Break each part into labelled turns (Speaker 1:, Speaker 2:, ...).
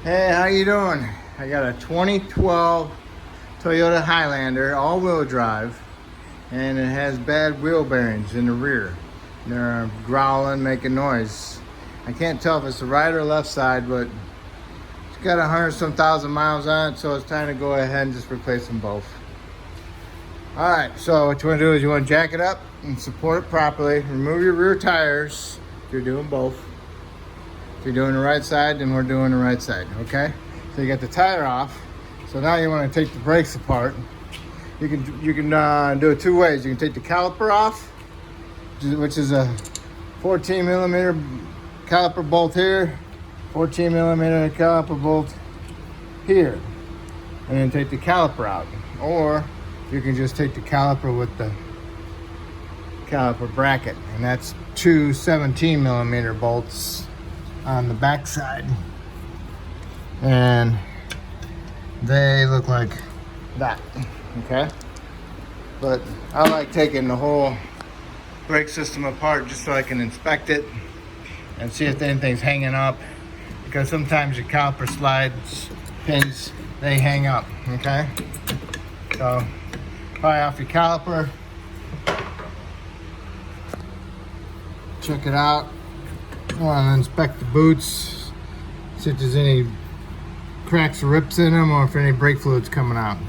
Speaker 1: Hey, how you doing? I got a 2012 Toyota Highlander, all-wheel drive, and it has bad wheel bearings in the rear. They're growling, making noise. I can't tell if it's the right or left side, but it's got 100-some thousand miles on it, so it's time to go ahead and just replace them both. All right, so what you want to do is you want to jack it up and support it properly. Remove your rear tires if you're doing both. If you're doing the right side, then we're doing the right side, okay? So you got the tire off. So now you want to take the brakes apart. You can do it two ways. You can take the caliper off, which is a 14 millimeter caliper bolt here, 14 millimeter caliper bolt here, and then take the caliper out. Or you can just take the caliper with the caliper bracket, and that's two 17 millimeter bolts on the back side, and they look like that, okay? But I like taking the whole brake system apart just so I can inspect it and see if anything's hanging up, because sometimes your caliper slides pins, they hang up, okay? So pry off your caliper, check it out. I want to inspect the boots, see if there's any cracks or rips in them, or if any brake fluid's coming out.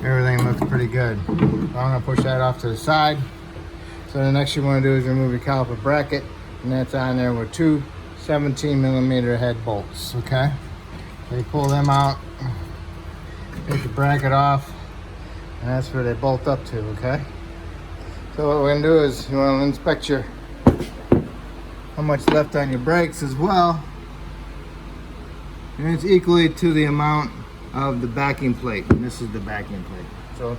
Speaker 1: Everything looks pretty good. So I'm going to push that off to the side. So the next you want to do is remove your caliper bracket, and that's on there with two 17 millimeter head bolts, okay? So you pull them out, take the bracket off, and that's where they bolt up to, okay? So what we're going to do is you want to inspect how much left on your brakes as well, and it's equally to the amount of the backing plate, and this is the backing plate. So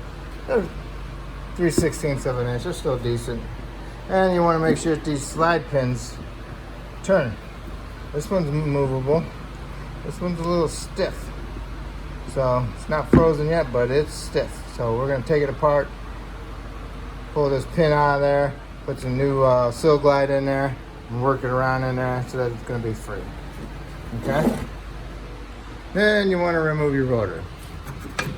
Speaker 1: 3/16 of an inch, they're still decent. And you want to make sure that these slide pins turn. This one's movable, this one's a little stiff, so it's not frozen yet, but it's stiff. So we're going to take it apart, pull this pin out of there, put some new Sil Glide in there, and work it around in there so that it's going to be free, okay? Then you want to remove your rotor.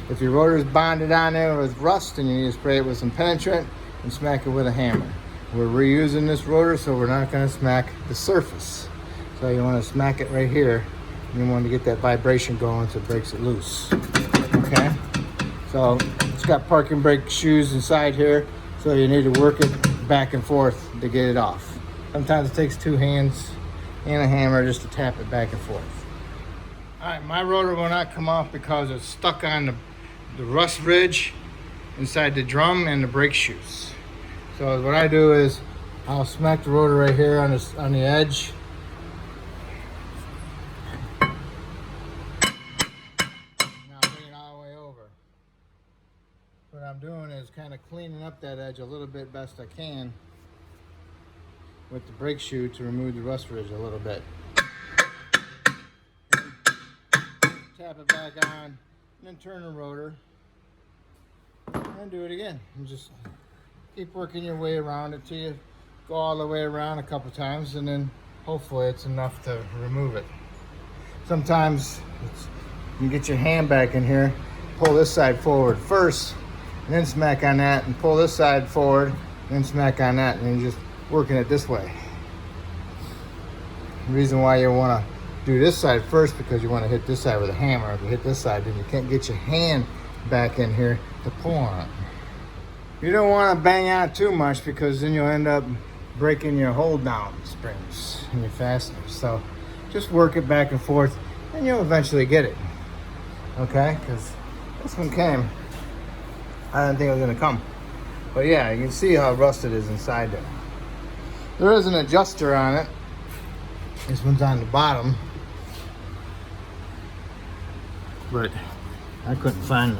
Speaker 1: If your rotor is bonded on there with rust, then you need to spray it with some penetrant and smack it with a hammer. We're reusing this rotor, so we're not going to smack the surface. So you want to smack it right here, and you want to get that vibration going so it breaks it loose, okay? So it's got parking brake shoes inside here, so you need to work it back and forth to get it off. Sometimes it takes two hands and a hammer just to tap it back and forth. All right, my rotor will not come off because it's stuck on the rust ridge inside the drum and the brake shoes. So what I do is I'll smack the rotor right here on the edge. And I'll bring it all the way over. What I'm doing is kind of cleaning up that edge a little bit best I can with the brake shoe to remove the rust ridge a little bit. Tap it back on, and then turn the rotor, and do it again. And just keep working your way around it till you go all the way around a couple times, and then hopefully it's enough to remove it. Sometimes you get your hand back in here, pull this side forward first, and then smack on that, and pull this side forward, and then smack on that, and then just working it this way. The reason why you want to do this side first, because you want to hit this side with a hammer. If you hit this side, then you can't get your hand back in here to pull on it. You don't want to bang out too much, because then you'll end up breaking your hold down springs and your fasteners. So just work it back and forth, and you'll eventually get it, okay? Because this one came, I didn't think it was going to come, but yeah, you can see how rusted it is inside there. There is an adjuster on it. This one's on the bottom, but I couldn't find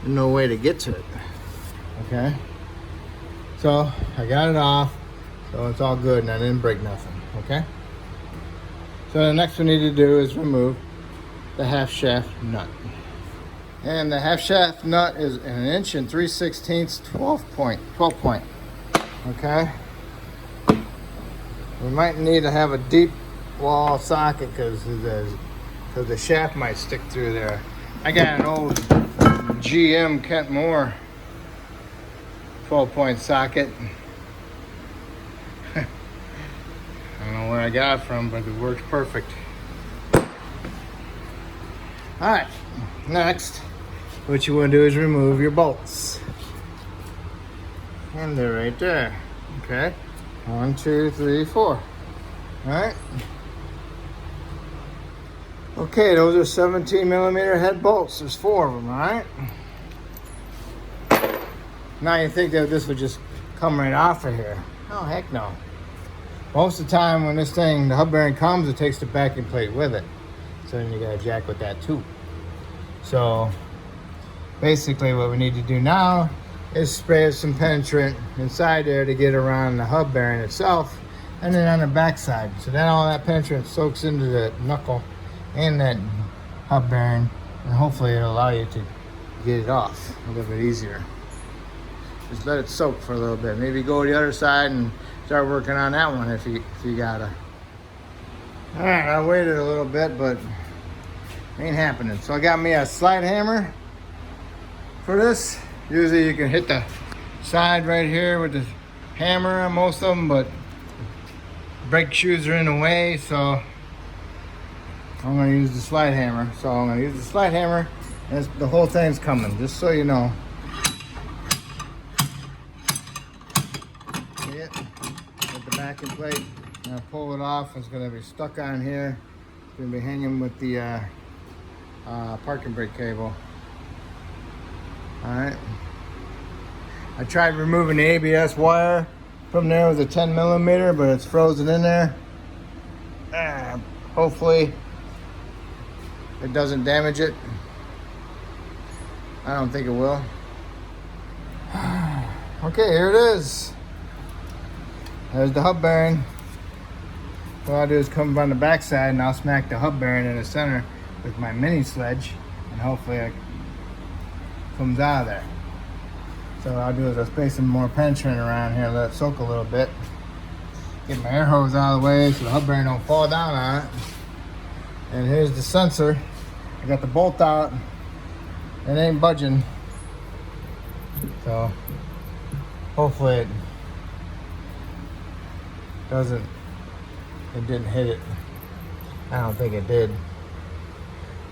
Speaker 1: no way to get to it, okay? So I got it off, so it's all good, and I didn't break nothing, okay? So the next we need to do is remove the half shaft nut. And the half shaft nut is 1 3/16 12 point, okay? We might need to have a deep wall socket because because the shaft might stick through there. I got an old GM Kent Moore 12-point socket. I don't know where I got it from, but it works perfect. Alright, next, what you want to do is remove your bolts. And they're right there. Okay, 1, 2, 3, 4. Alright. Okay, those are 17mm head bolts. There's 4 of them, alright? Now you think that this would just come right off of here. Oh, heck no. Most of the time when this thing, the hub bearing comes, it takes the backing plate with it. So then you got to jack with that too. So basically what we need to do now is spray some penetrant inside there to get around the hub bearing itself, and then on the back side. So then all that penetrant soaks into the knuckle and that hub bearing, and hopefully it'll allow you to get it off a little bit easier. Just let it soak for a little bit. Maybe go to the other side and start working on that one if you gotta. All right, I waited a little bit, but ain't happening. So I got me a slide hammer for this. Usually you can hit the side right here with the hammer on most of them, but brake shoes are in the way, so I'm gonna use the slide hammer. So I'm gonna use the slide hammer, and the whole thing's coming, just so you know. See it? With the backing plate. I'm gonna pull it off. It's gonna be stuck on here. It's gonna be hanging with the parking brake cable. All right. I tried removing the ABS wire from there with a 10mm, but it's frozen in there. Hopefully it doesn't damage it. I don't think it will. Okay, here it is. There's the hub bearing. What I'll do is come on the back side and I'll smack the hub bearing in the center with my mini sledge, and hopefully it comes out of there. So what I'll do is I'll spray some more penetrant around here, let it soak a little bit. Get my air hose out of the way so the hub bearing don't fall down on it. And here's the sensor. I got the bolt out. It ain't budging. So hopefully it didn't hit it. I don't think it did.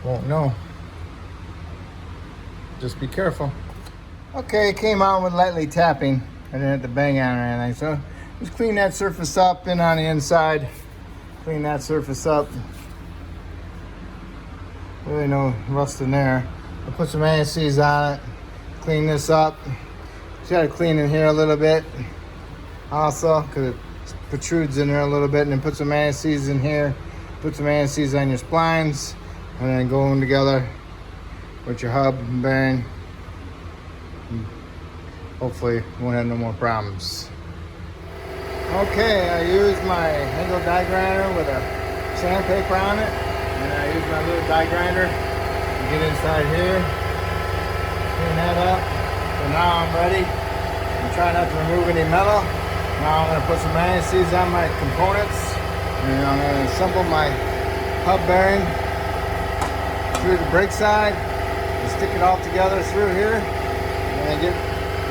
Speaker 1: Won't know. Just be careful. Okay, it came out with lightly tapping. I didn't have to bang on or anything. So just clean that surface up, in on the inside. Clean that surface up. Really no rust in there. I'll put some anti-seize on it. Clean this up. Just gotta clean in here a little bit. Also, because it protrudes in there a little bit, and then put some anti-seize in here. Put some anti-seize on your splines, and then go them together with your hub and bearing. Hopefully you won't have no more problems. Okay, I used my angle die grinder with a sandpaper on it, and I used my little die grinder to get inside here, clean that up. So now I'm ready. I'm trying not to remove any metal. Now I'm going to put some anti-seize on my components, and I'm going to assemble my hub bearing through the brake side and stick it all together through here, and then get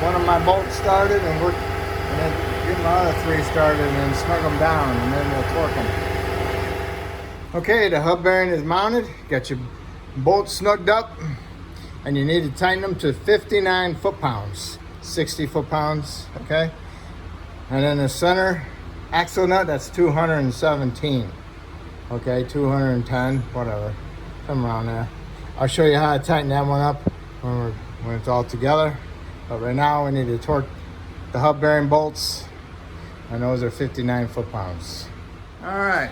Speaker 1: one of my bolts started and work, and then get my other 3 started and then snug them down, and then we'll torque them. Okay, the hub bearing is mounted. Got your bolts snugged up, and you need to tighten them to 59 foot-pounds, 60 foot-pounds, okay? And then the center axle nut, that's 217. Okay, 210, whatever, somewhere around there. I'll show you how to tighten that one up when it's all together. But right now we need to torque the hub bearing bolts, and those are 59 foot-pounds. All right,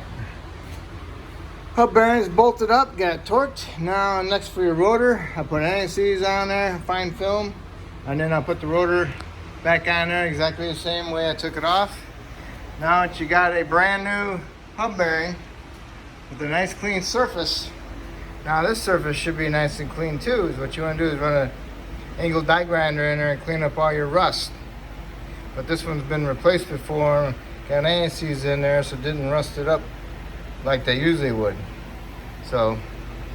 Speaker 1: hub bearings bolted up, got it torqued. Now next for your rotor, I put anti-seize on there, fine film, and then I'll put the rotor back on there exactly the same way I took it off. Now that you got a brand new hub bearing with a nice clean surface, now this surface should be nice and clean too. So what you want to do is run an angle die grinder in there and clean up all your rust. But this one's been replaced before, got anti-seize in there so it didn't rust it up like they usually would. So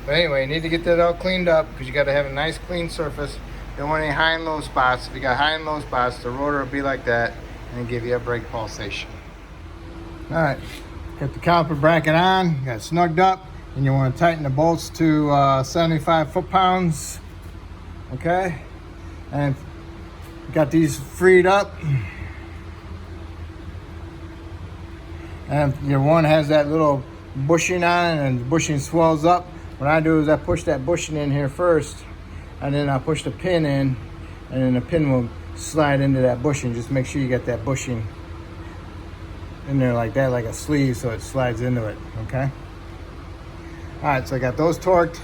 Speaker 1: But anyway, you need to get that all cleaned up because you got to have a nice clean surface. Don't want any high and low spots. If you got high and low spots, the rotor will be like that and give you a brake pulsation. All right, got the caliper bracket on, got it snugged up, and you want to tighten the bolts to 75 foot-pounds. Okay, and got these freed up. And your one has that little bushing on it, and the bushing swells up. What I do is I push that bushing in here first, and then I push the pin in, and then the pin will slide into that bushing. Just make sure you get that bushing in there like that, like a sleeve, so it slides into it, okay? All right, so I got those torqued.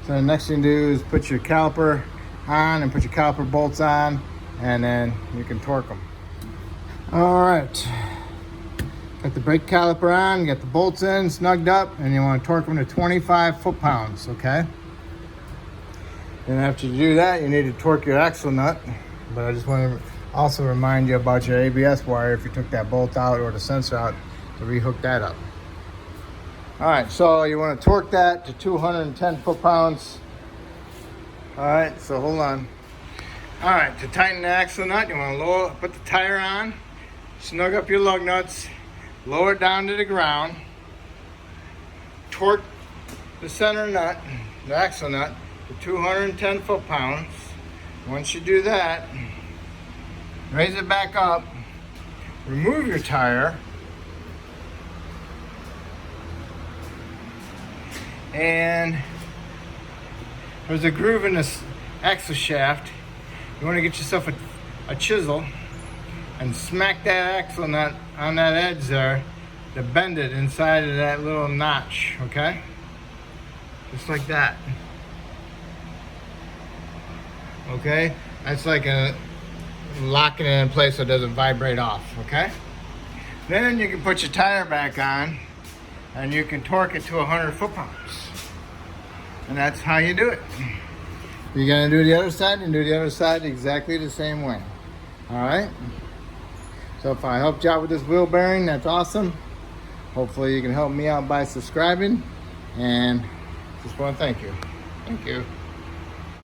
Speaker 1: So the next thing to do is put your caliper on and put your caliper bolts on, and then you can torque them. All right, got the brake caliper on, got the bolts in, snugged up, and you want to torque them to 25 foot-pounds, okay? Then after you do that, you need to torque your axle nut. But I just want to also remind you about your ABS wire if you took that bolt out or the sensor out to rehook that up. All right, so you want to torque that to 210 foot-pounds. All right, so hold on. All right, to tighten the axle nut, you want to put the tire on, snug up your lug nuts, lower it down to the ground, torque the center nut, the axle nut, to 210 foot-pounds. Once you do that, raise it back up, remove your tire, and there's a groove in this axle shaft. You want to get yourself a chisel and smack that axle nut on that edge there to bend it inside of that little notch, okay? Just like that. Okay? That's like locking it in place so it doesn't vibrate off, okay? Then you can put your tire back on and you can torque it to 100 foot-pounds. And that's how you do it. You're gonna do the other side and do the other side exactly the same way. All right? So if I helped you out with this wheel bearing, that's awesome. Hopefully you can help me out by subscribing, and just want to thank you. Thank you.